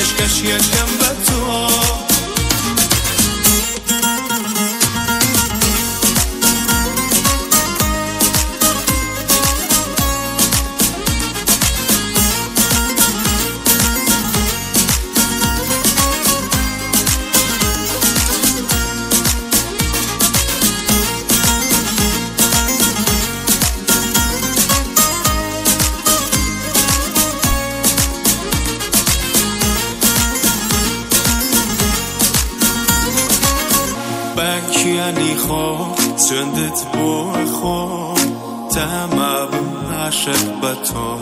بشکش یکم به تو. بکیانی خواه سندت بو خواه تمام عشق به تو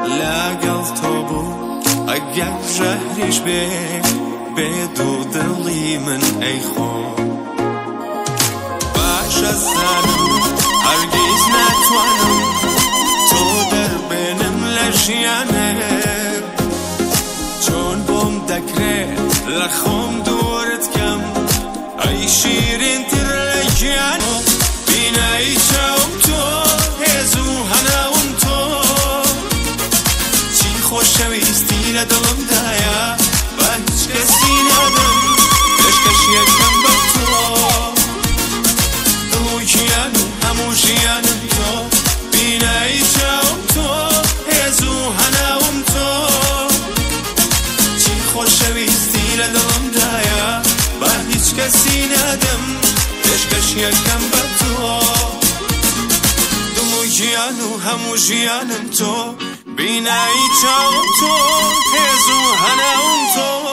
لگل تو بود اگر شهریش به دو دلی من ای خواه باش از زنم هرگیز نتوانم تو در بینم لجیانه چون بوم دکره لخم دورت کم ای شیرین تر لجیانه بینایی چاوم تو هزو هناوم تو چی خوشویستی لدلم دایا با هیچ کسی ندم بشکش یکم به تو دلو جیانم همو جیانم تو بینایی چاوم تو هزو هناوم تو چی خوشویستی لدلم دایا با هیچ کسی ندم بشکش یکم به تو دلو جیانم همو جیانم تو بینایی چاوم تو هزو هناوم تو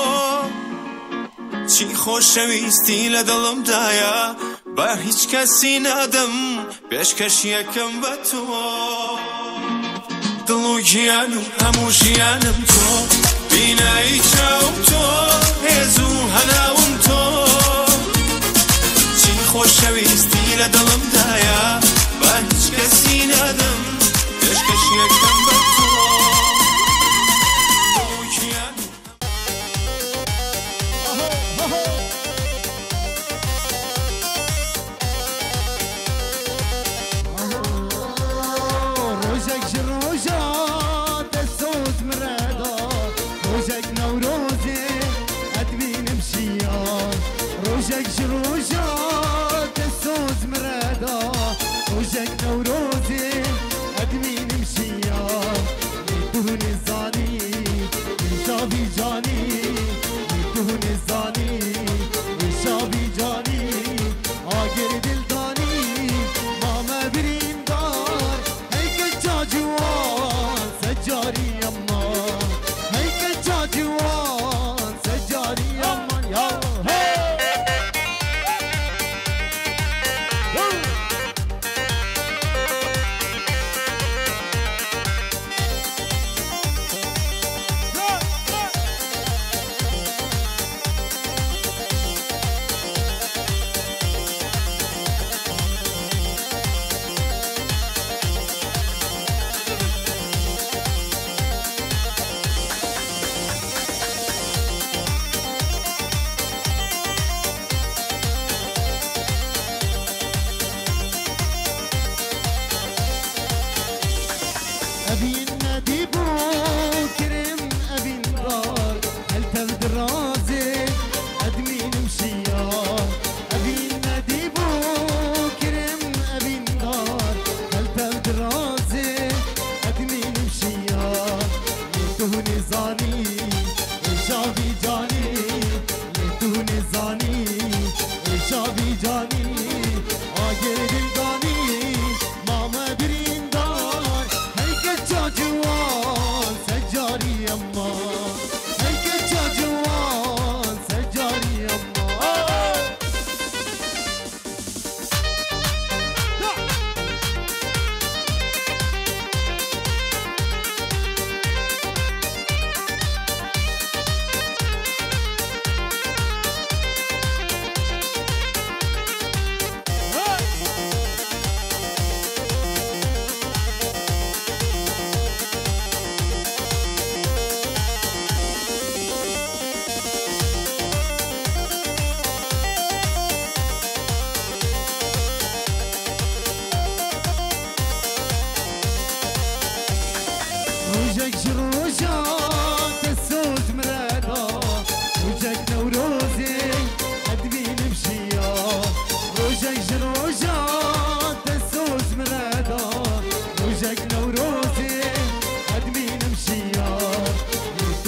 چی خوشویستی لدلم دایا با هیچ کسی ندم بشکش یکم به تو دلو جیانم همو جیانم تو بینایی چاوم تو هزو هناوم تو چی خوشویستی لدلم دایا با هیچ کسی ندم بشکش یکم به تو دلو جیانم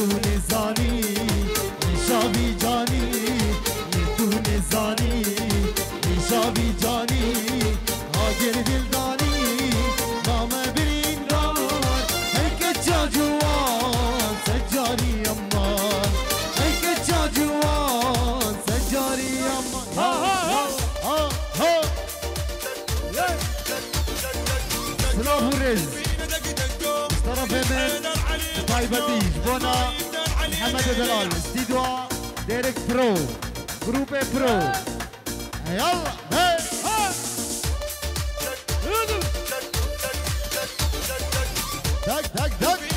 دون زانی شاوی جانی دون زانی شاوی جانی آگر دلدانی نام برین ران هیک جاجوان سجاری امان هیک جاجوان سجاری امان ها ها ها ها سلام ورز طرف من طيبتيش بونا محمد بلال استديو ديريك برو جروب برو يلا هي دق دق دق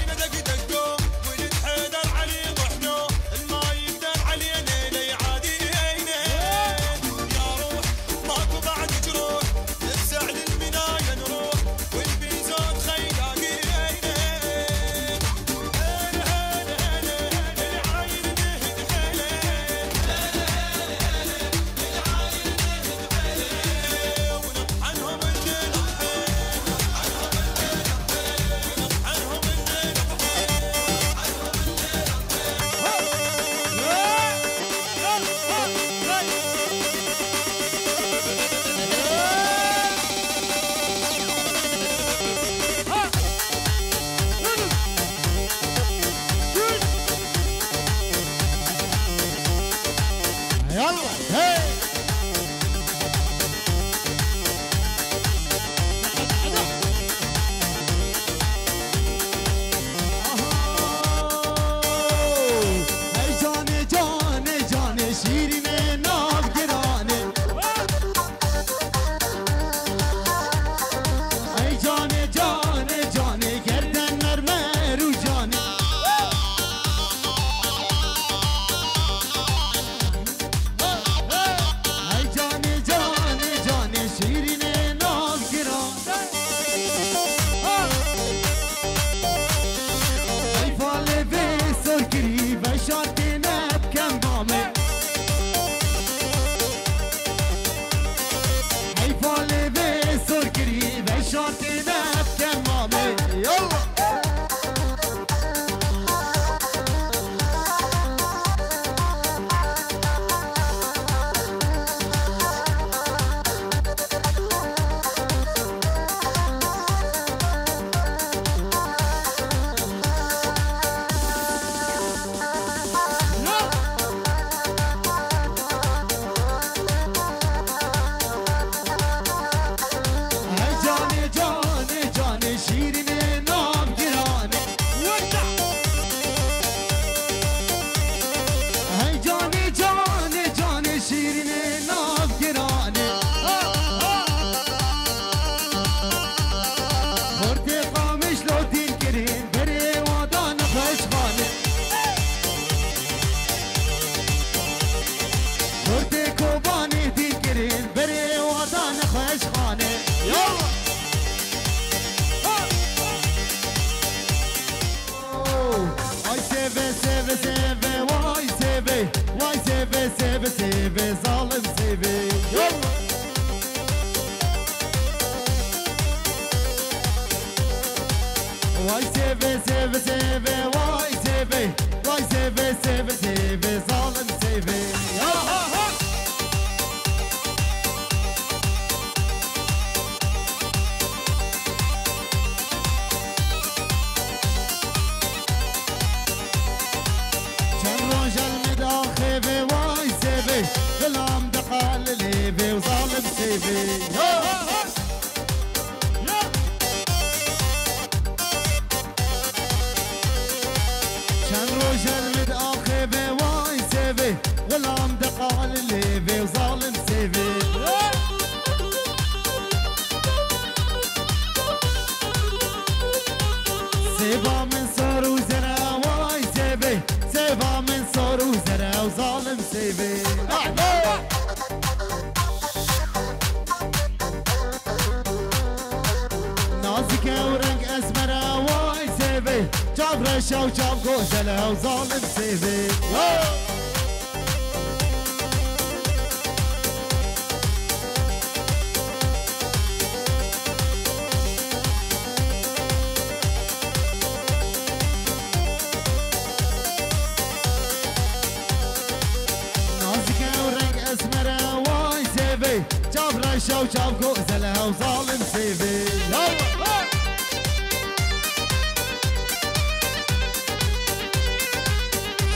مشى وشاف غزلها وظالم سيفي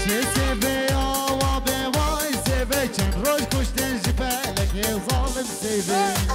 شي سيفي يا وابي واي سيفي كان روش كشتن جبالك يا ظالم سيفي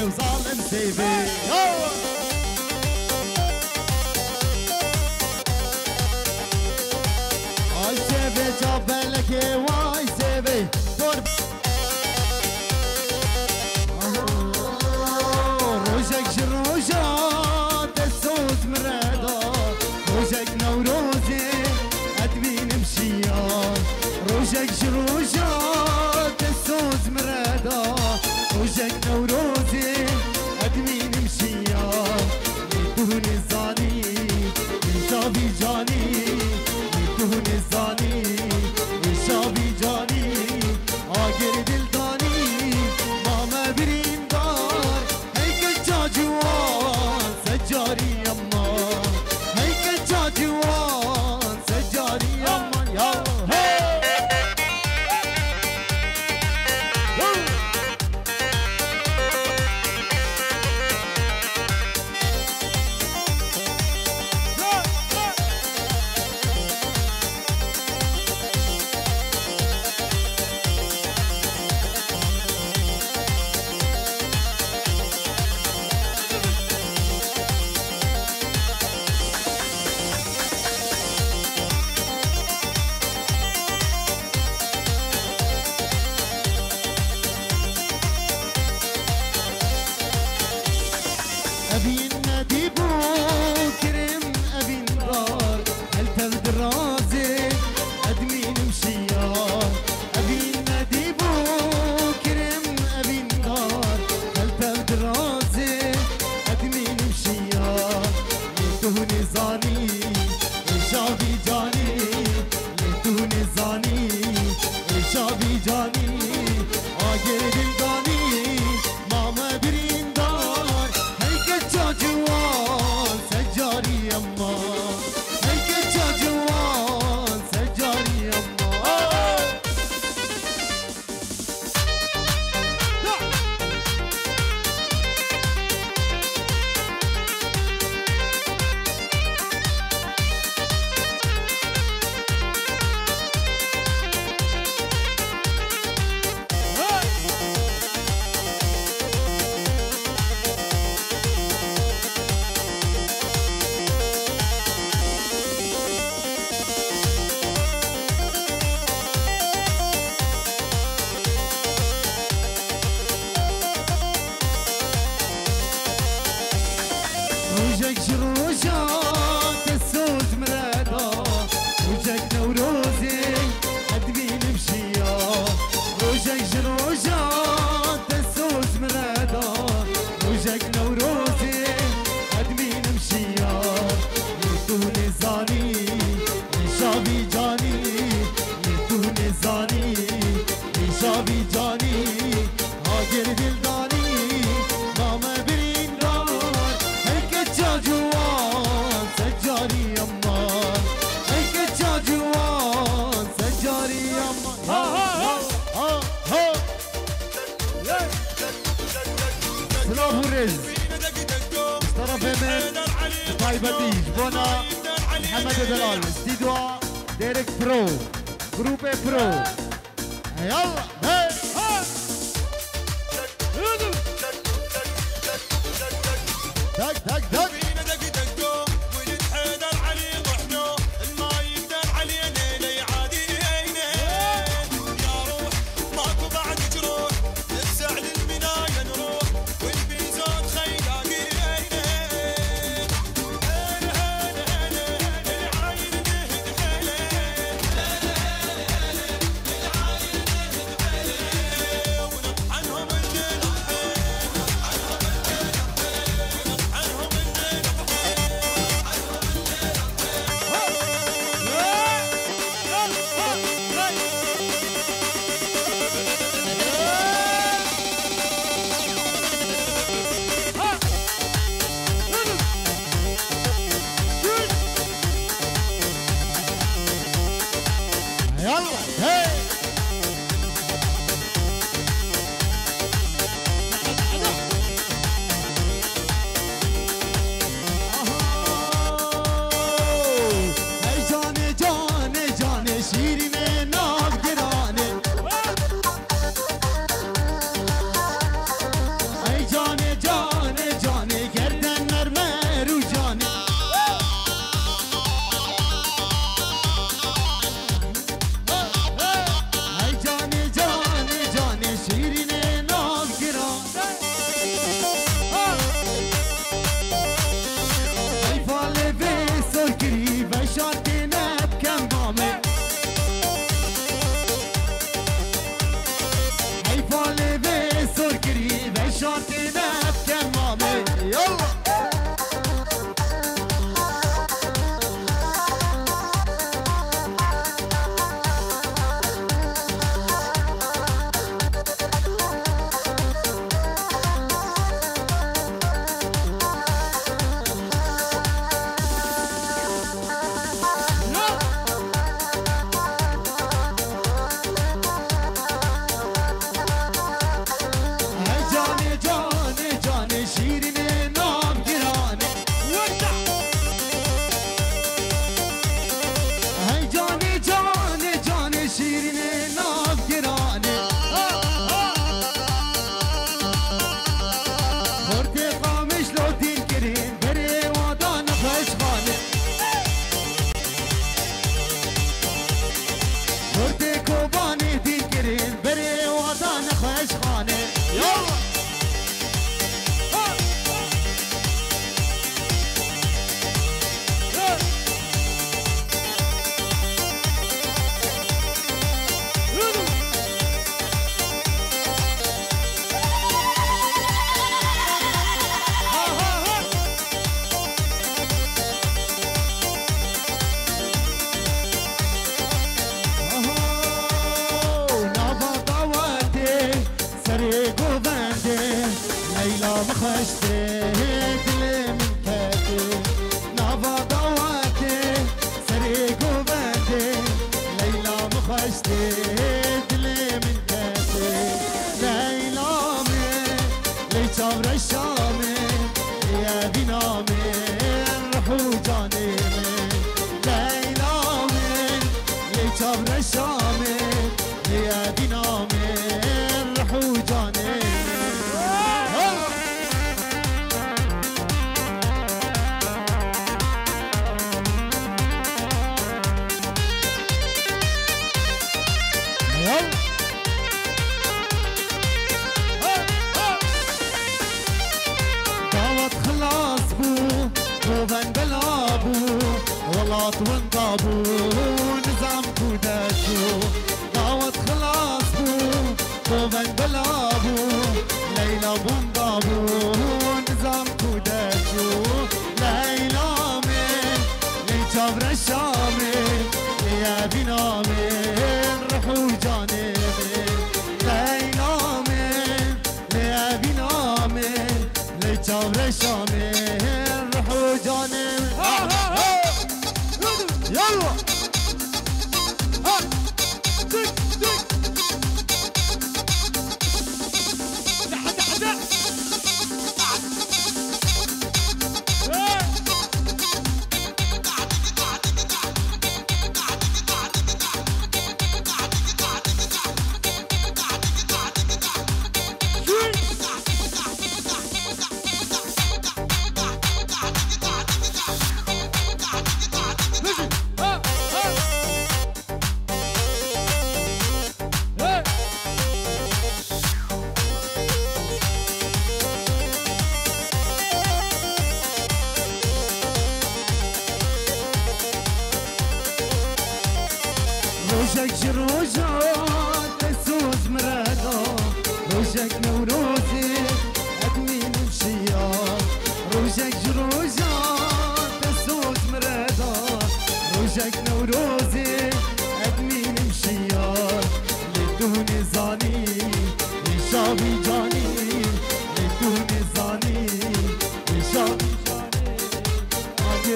وظالم سيفي اي سيفي جاب لك واي سيفي روجك شروجات السوس مرادا روجك نوروزي ادمين مشيان روجك شروجات السوس مرادا روجك نوروزي ادمين مشيان يدهن الزاني يشافي جاني يدهن الزاني يشافي جاني آقر دلداني ماما برين دار هيك جاجوان سجاري يما هيك جاجوان سجاري يما يا أبين نديبو كرم أبين دار هل تبد رازي أدمين مشيار أبين نديبو كرم أبين دار هل تبد رازي أدمين مشيار يدهن زاني يشافي جاني يدهن زاني يشافي جاني آقر دلداني ماما برين دار جوان سجاري يما هيك جوان سجاري يما روجك شروجات السوس مرادا روجك نوروزي ادمين مشيا روجك شروجات السوس مرادا روجك نوروزي ادمين مشيا يدهن زاني يشافي جاني يدهن زاني يشافي جاني آقر دلداني ماما برين دار جوان سجاري يما هيك جوان سجاري يما سلام ورز طرف من طيبتيش بونا محمد دلال استديو ديريك برو جروب برو يلا دق دق دق عنهم الجيل يلا هي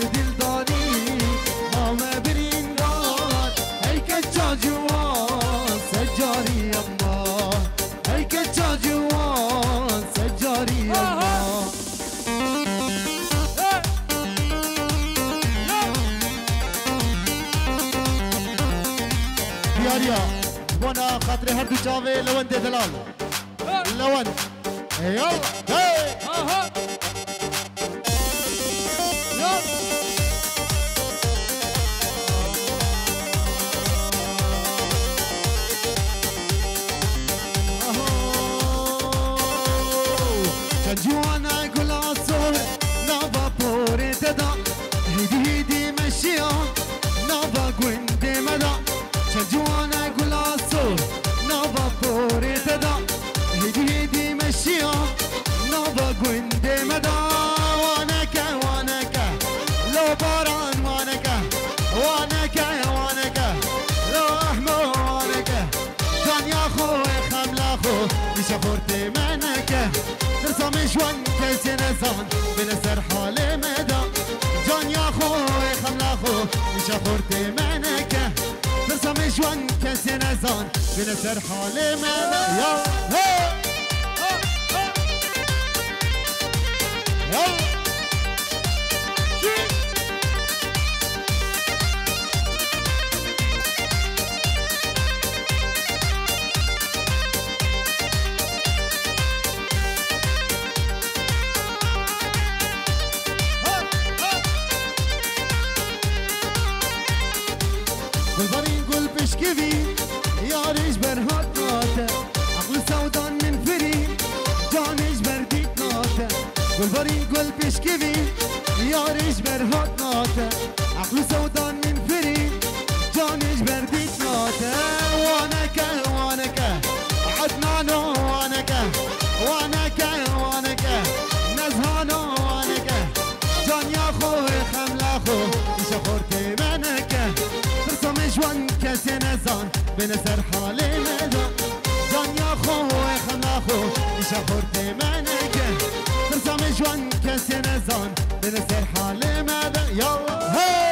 دل دانی ما برین راد ای که جاجو دياريا وانا خاطري هردو شافي لوند دلال لوند يلا هي ها جوانا يقول عالصور نابا بوري تدا هيدي هيدي مشيا نابا قويندي مدا جوانا يقول عالصور نابا بوري تدا هيدي هيدي مشيا نابا قويندي مدا وانكا وانكا لو باران وانكا وانكا وانكا لو احمو وانكا كان يا خوي خملا خو يشافورتي منكا ترسم جوان كيسي نزان بنسر حالي مدا جان يا خوي خملا خو يشافورتي منكا ترسم جوان كيسي نزان بنسر حالي مدا يا هي يلا بالبرين قول بشكفي يا ريش برهات ناته عقل سودان من فري جانش برديت ناته بالبرين قول بشكفي يا ريش برهات ناته عقل سودان من فري جانش برديت ناته وانكا وانكا عدنانو وانكا وانكا وانكا نزهانو وانكا جان يا خوي خملا خو شخورتي منكا جوان كسي نزان بنسر حالي مدا جان يا خوي خملا خو شخورتي منكا ترسم جوان كسي نزان بنسر حالي مدا يلا هي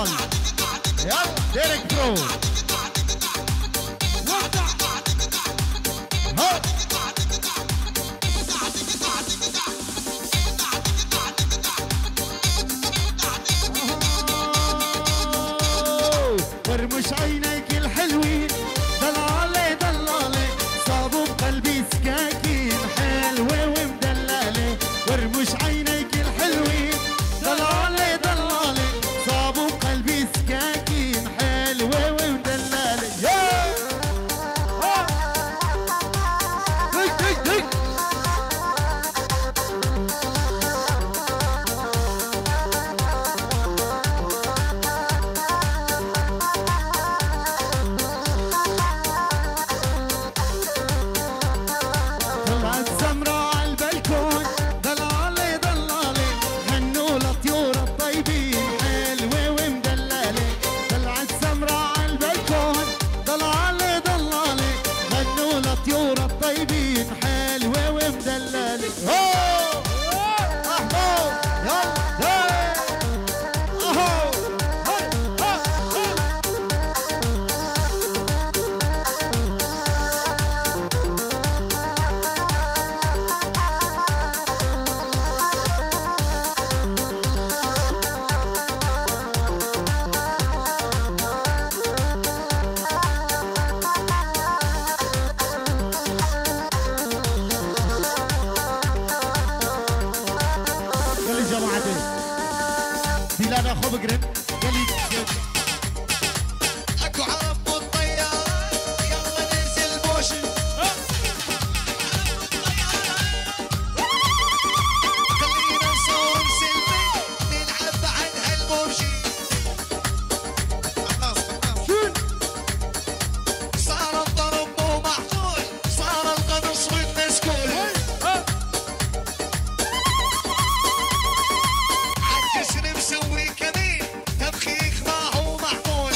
دلال يلا ديريك برو ورمش عينيك الحلوين دلالي دلالي صابوا بقلبي سكاكين حلوة ومدلالة ورمش عينيك الحلوين دلالي دلالي صابوا بقلبي سكاكين حلوة ومدلالة دق دق دق اكو عرب بالطيارة يلا ننزل موشن خلينا نصور سيلفي نلعب بعد هالبوشي صار الضرب مو محفول صار القنص والمسكول عالجسر مسوي كمين تبخيخ ما هو محمول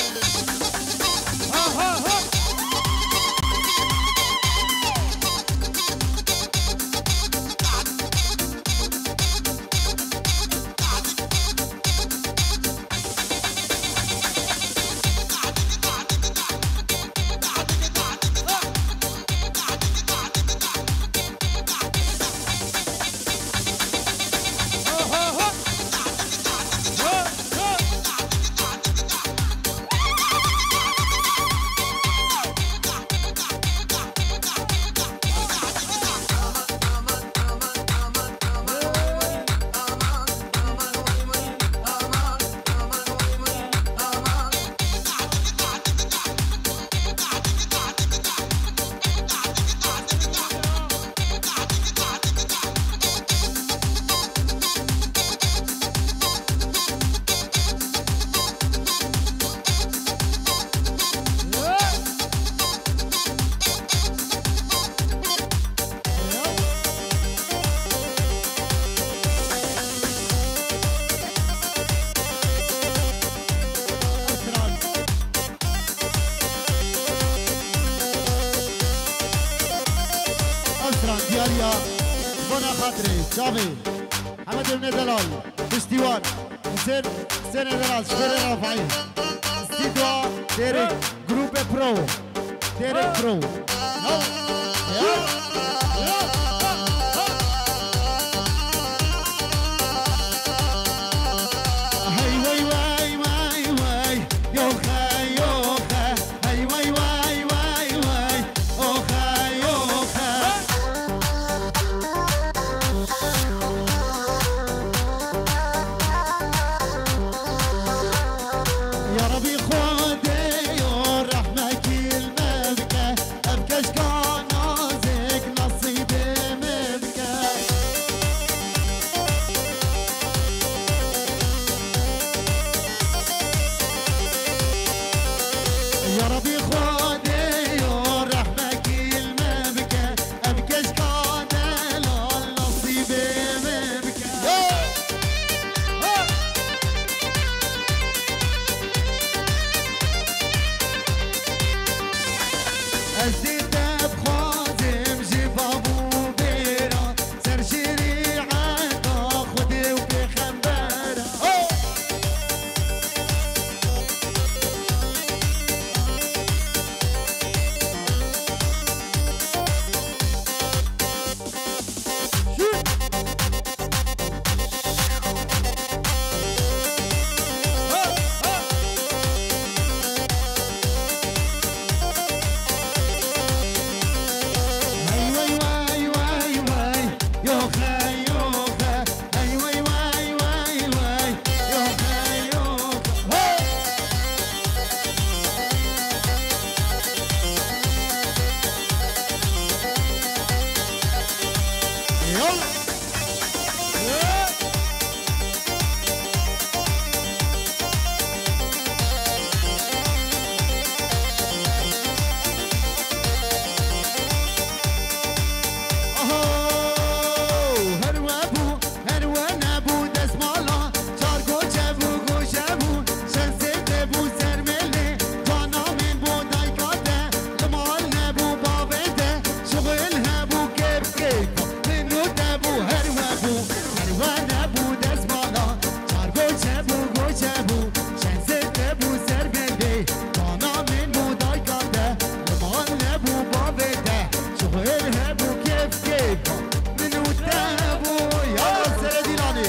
دياليا بنا خاطري شافي حمد بن دلال بشتيوان حسين دلال شكرا رافعين استدوا ديريك جروب برو ديريك برو هاي واي واي واي واي يوخا يوخا هاي واي واي واي واي اوخا يوخا يا ربي خودي ورحمة كل مبكى أبكش كان نازك نصيبي جبو شنزت نبو سر بلده دانا من مودای کاده لمان نبو بابده شغل هبو کف کف منو تهبو یا سر دیلانی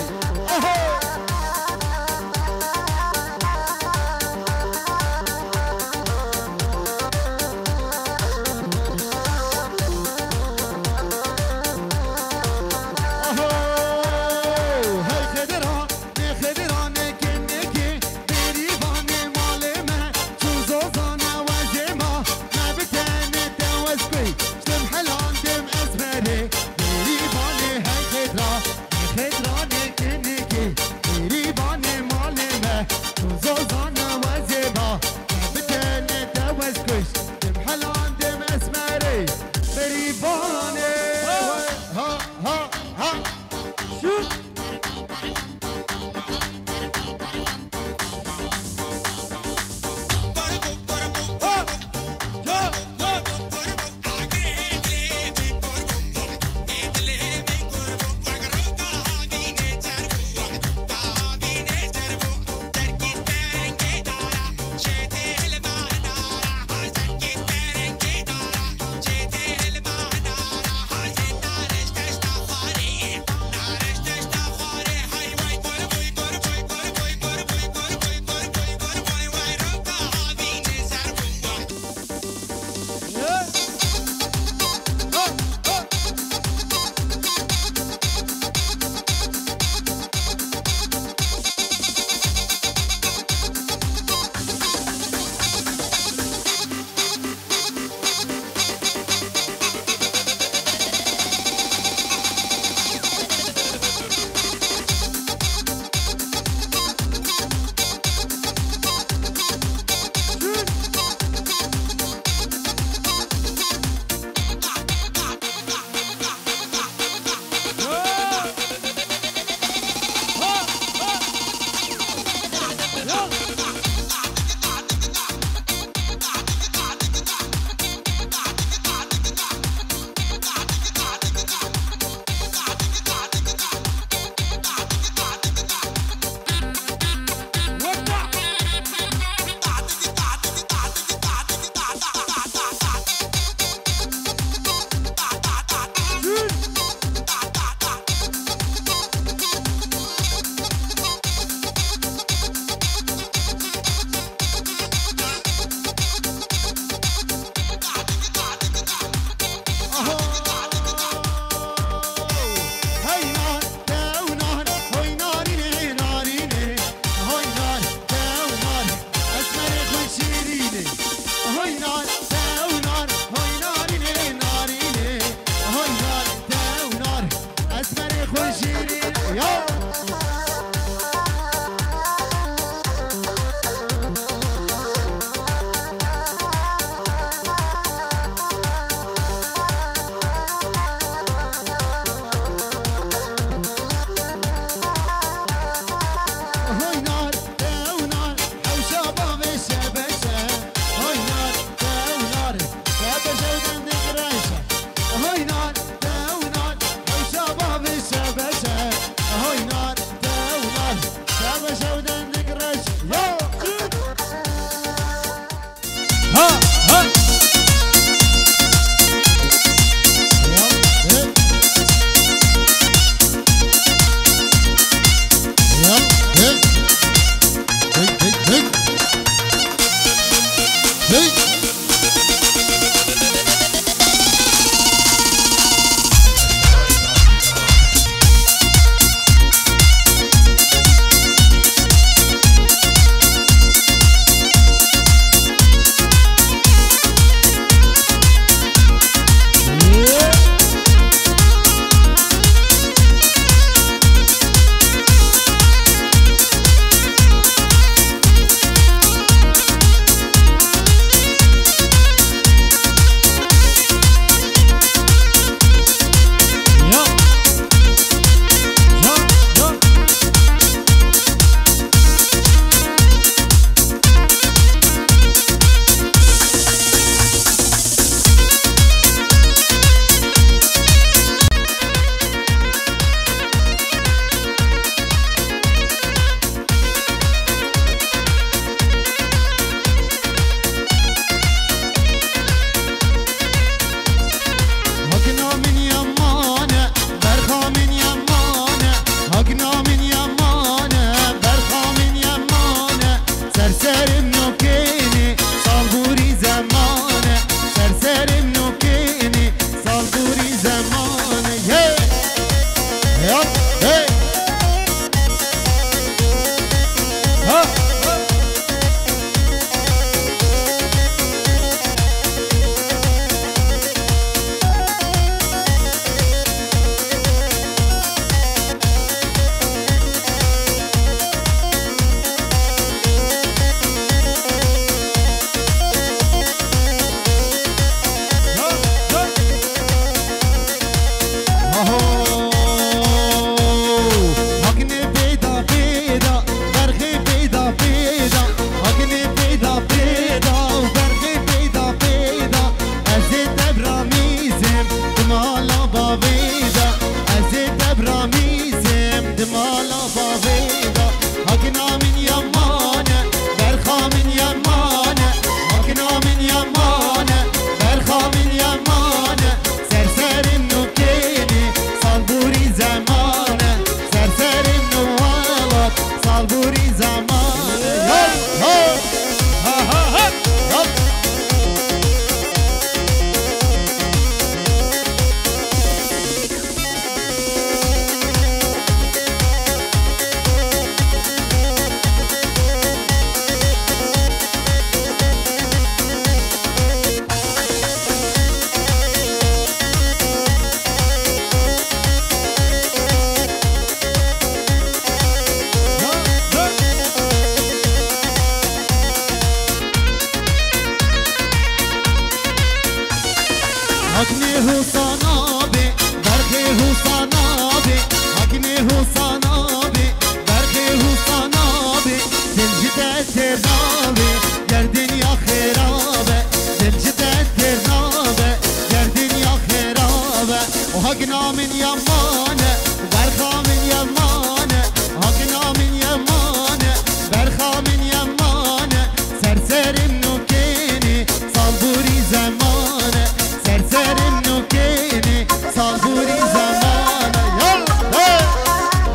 حسانابه برخی حسانابه حکنه حسانابه برخی حسانابه دلجده ترنابه گردن یا خرابه دلجده ترنابه گردن یا خرابه و حکنا من یمانه برخا من یمانه حکنا من یمانه برخا من یمانه سرسرم نوکینی سالبوری زمانه سرسرم نوکینی سالبوری زمانه یالا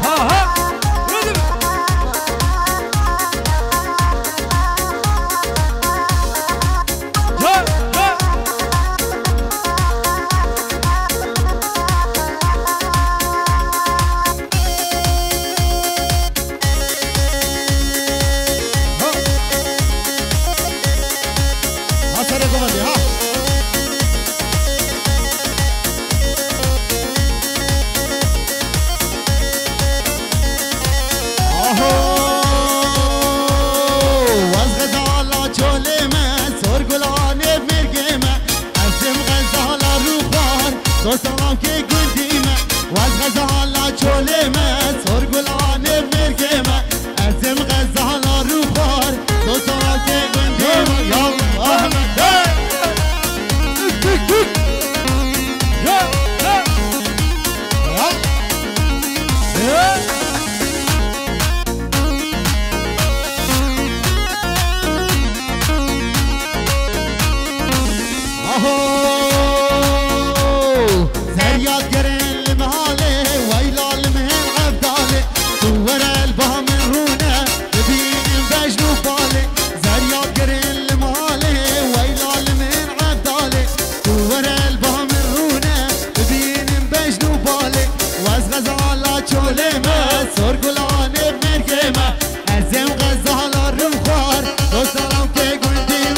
ها ها دوستم که گندیمه واز غزالا چولمه سرگلانه مرگمه ازم غزالا رو بار دوستم که گندیمه یا احمد سرگلانه مرگمه ازم غزالا رو خوار دوستم که گندیم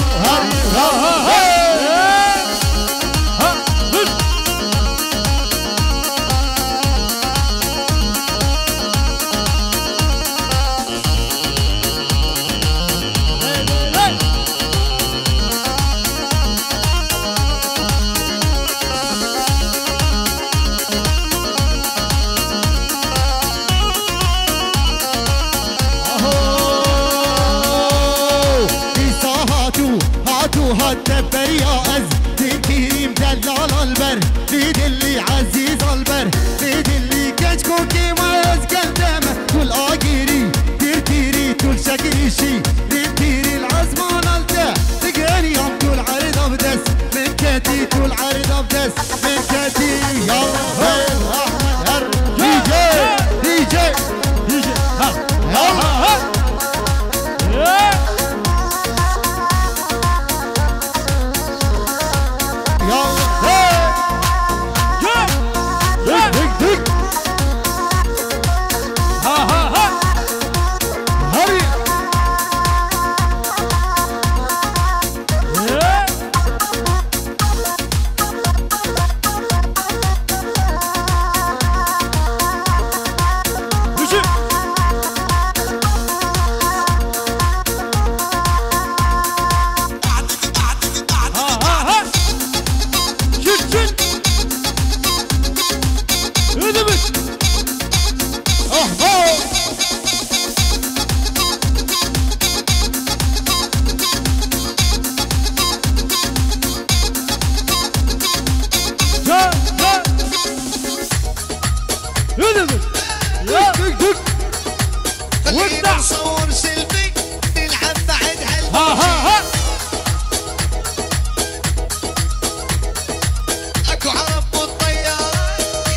حتى بريا از تكريم دلال البر بيد اللي عزيز البر بيد اللي كجكو كيما از قدامه كل آقيري ترتيري كل شكريشي ريتيري العزمان التا تقاني يوم كل عرض ابدس من كاتي كل عرض ابدس من كاتي يا خير احمد هر دي جي ها ها خلينا نصور سيلفي نلعب بعد هالبوشي اكو عرب بالطيارة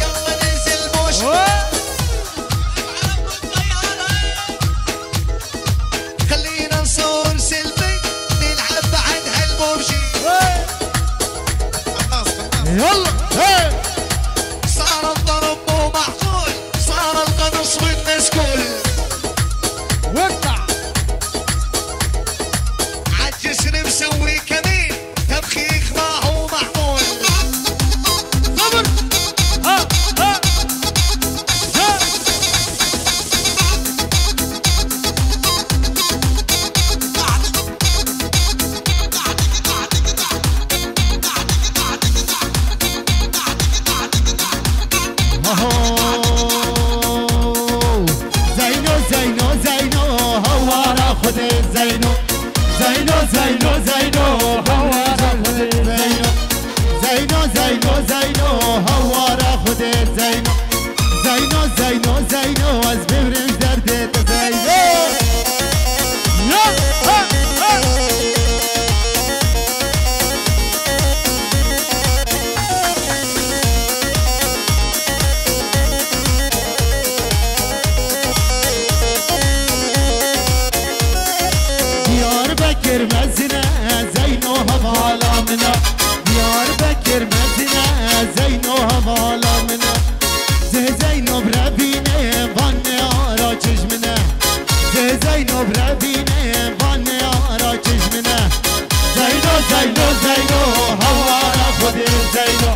يلا ننزل بوشي عرب بالطيارة خلينا نصور سيلفي نلعب بعد هالبوشي يلا صار الضرب مو معقول صار القنص والمسكول وقع عالجسر مسوي كمين تبخيخ ما هو معمول صبر ها زينو زينو زينو زينو هوارا خودت زينو زينو زينو زينو هوارا خودت زينو زينو زينو زينو از ببرم دردت زينو Diyarbakır mezine Zeyno havalamına Diyarbakır mezine Zeyno havalamına Zeyno brebine vanne ara çeşmine Zeyno brebine vanne ara çeşmine Zeyno Zeyno Zeyno havara khudi Zeyno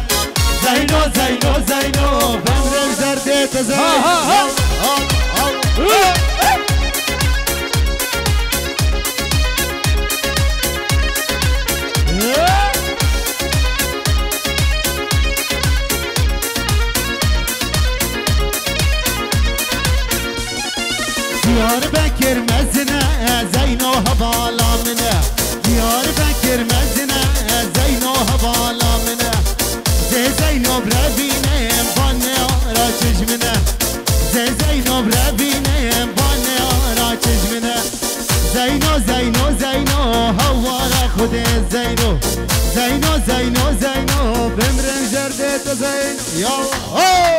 Zeyno Zeyno Zeyno bemrem derdet Zeyno Diyarbakır mezine Zeyno havalamine Diyarbakır mezine Zeyno havalamine Zeyno brebine vanne ara çeşmine Zeyno brebine vanne ara çeşmine Zeyno Zeyno Zeyno havara khudi Zeyno Zeyno Zeyno Zeyno bemrem derdet Zeyno Ya ho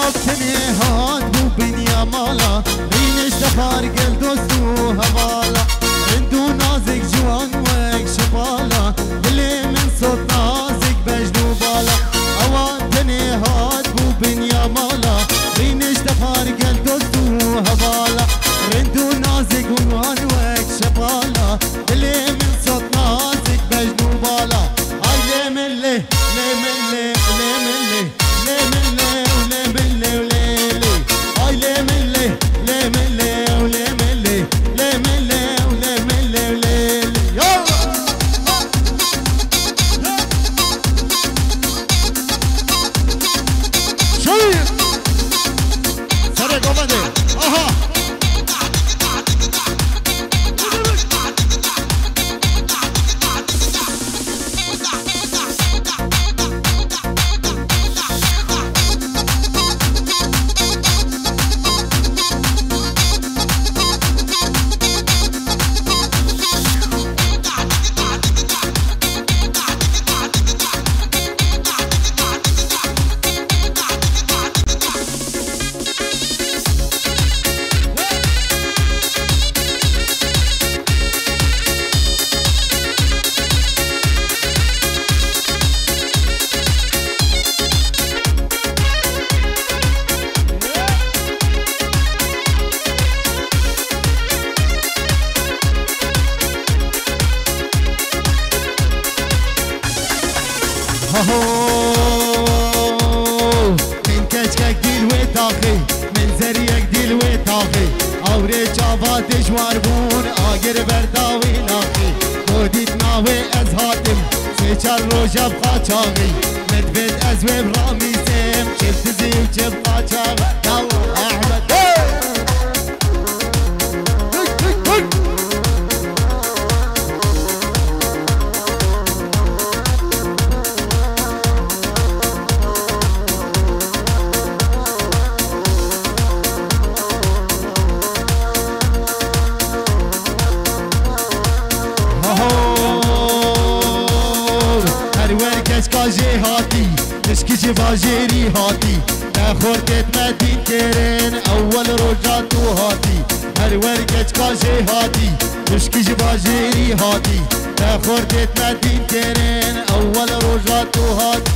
اواب تنهاد بو بنیا مالا رینش دفار گل دوستو هوالا رندو نازک جوان وک شمالا دلی من صوت نازک بجنو بالا اواب تنهاد بو بنیا مالا رینش دفار گل دوستو هوالا رندو نازک جوان وک شمالا دلی من صوت نازک بجنو بالا آی لیمله لیمله لیمله لیمله لیمله لیمله آی لیمله لیمله لیمله لیمله لیمله لیمله یالا شوی سر گوبنده آها من كشكك ديل وطاقي من زريك ديل وطاقي اوري جابات جوار بون آگر برداوي لاقي خوديت ناوي از هاتم سيچر روجب قاچاقي مدبت از ويب رامي سيم شفت زي وجب قاچاقي يلا احمد کاجی هاتی نشکی چه واجری هاتی نخورتت مدین کرن اول روزا تو هاتی هر ورکت کاجی هاتی نشکی چه واجری هاتی نخورتت مدین کرن اول روزا تو هاتی